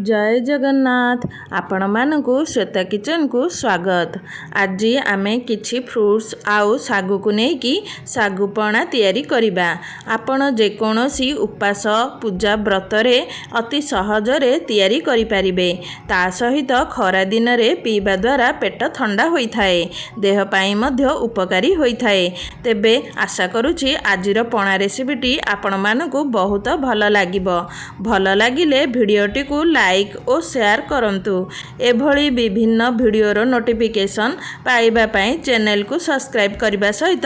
जय जगन्नाथ आपण मानकु श्वेता किचन को स्वागत। आज आमे किछि फ्रूट्स आउ सागु को नेकी सागु पणा तैयारी करिबा। आपण जेकोनोसी उपास पूजा व्रत रे अति सहजरे तैयारी करि परिबे। ता सहित खरा दिन रे पीबा द्वारा पेट ठंडा होई थाए, देह पाई मध्य उपकारी होई थाए। तेबे आशा करूछि आजिर पणा रेसिपीटी आपण मानकु बहुत भल लागिबो। भल लागिले भिडियोटी को लाइक और शेयर करंतु। एभली विभिन्न वीडियोर नोटिफिकेशन पाइबा पाई चैनल को सब्सक्राइब करबा सहित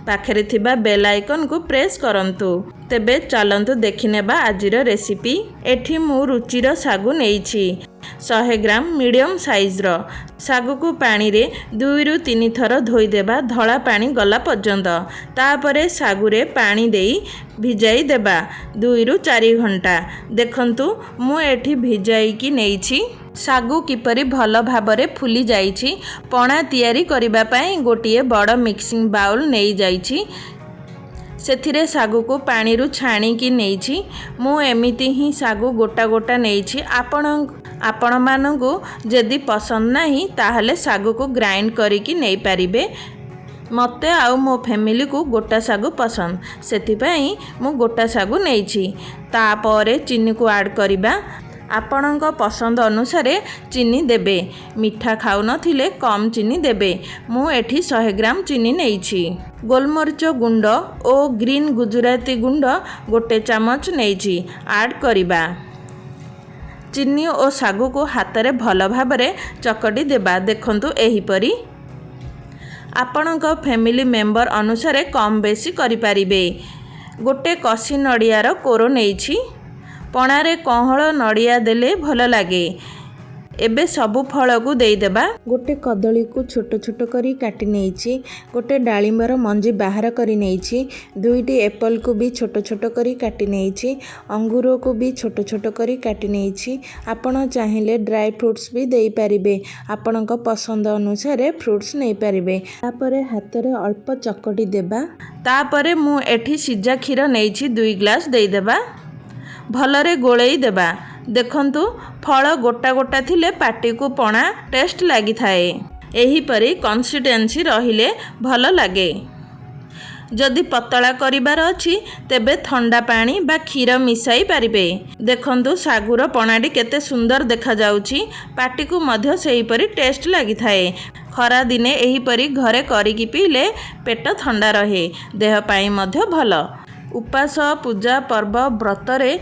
पाखरे थिबा बेल आइकन को प्रेस करंतु। तेबे चलंतु देखिनेबा आजिर रेसिपी। एठी मु रुचिर सागु नेइछि 100 ग्राम मीडियम साइज रो। सागु को पानी रे 2 रु 3 थर धोई देबा धला पानी गला पर्यंत। तापरे सागु रे पानी देई भिजाई देबा 2 रु 4 घंटा। देखंतु मु एठी भिजाई की नेइछि। सागु किपरि भल भाबरे फुली जाइछि। पणा तैयारी करिबा पई गोटिए बड़ मिक्सिंग बाउल नेई जाइछि। सेथिरे सागु को पानी रु छाणी की नेइछि। मु एमिति ही सागु गोटा गोटा नेइछि। आपण मानकु जदि पसंद नाही ताहले सागु को ग्राइंड करिकी नेई परिबे। मते आउ मो फैमिली को गोटा सागु पसंद, सेथिपई मु गोटा सागु नेइछि। तापरे चीनी को ऐड करिबा। आपणक पसंद अनुसार चीनी देबे। मीठा खाउ नथिले कम चीनी देबे। मु एठी 100 ग्राम चीनी नेइछि। गोलमरिच गुंड और ग्रीन गुजराती गुंड गोटे चामच नेइछि। ऐड करिबा। चीनी और सागु को हाथ रे भल भाबरे चकटी देबा। देखंतु एहीपरी। आपणक फैमिली मेंबर अनुसार कम बेसी करि परिबे। गोटे कसी नड़ियार कोरो नेइछि। पणारे कहळ नड़िया देले भल लागे। एबे सबु फल को देई देबा। गोटे कदली को छोट छोट करी काटी नेइछि। गोटे डालिंबर मंजी बाहर करी नेइछि। दुईटी एप्पल को भी छोट छोट करी काटी नेइछि। अंगूर को भी छोट छोट करी काटी नेइछि। आपण चाहिले ड्राई फ्रूट्स भी देई परिबे। आपणक पसंद अनुसार फ्रूट्स नेई परिबे। तापरे हाथ रे अल्प चकटी देबा। तापरे मु एठी सिजा क्षीर नेइछि 2 ग्लास देई देबा। भलरे गोलेई देबा। देखंतु फल गोटा गोटा थिले पाटी को पणा टेस्ट लागि थाए। एहीपरि कंसिस्टेंसी रहिले भल लागे। जदि पतला करिबार अछि तेबे ठंडा पानी बा क्षीर मिसाई परिबे। देखंतु सागुर पणाडी केते सुंदर देखा जाउछि। पाटी को मध्य सेहीपरि टेस्ट लागि थाए। खरा दिने एहीपरि घरे करिकि पीले पेट ठंडा रहे, देह पाई मध्य भल। उपास पूजा पर्व व्रत रे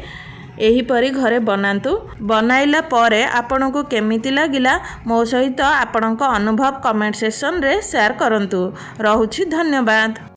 एहीपरि घरे बनातु। बनाइला परे आपनको केमिति लागिला मो सहित आपणक अनुभव कमेंट सेक्शन रे शेयर करंतु। रहुछि धन्यवाद।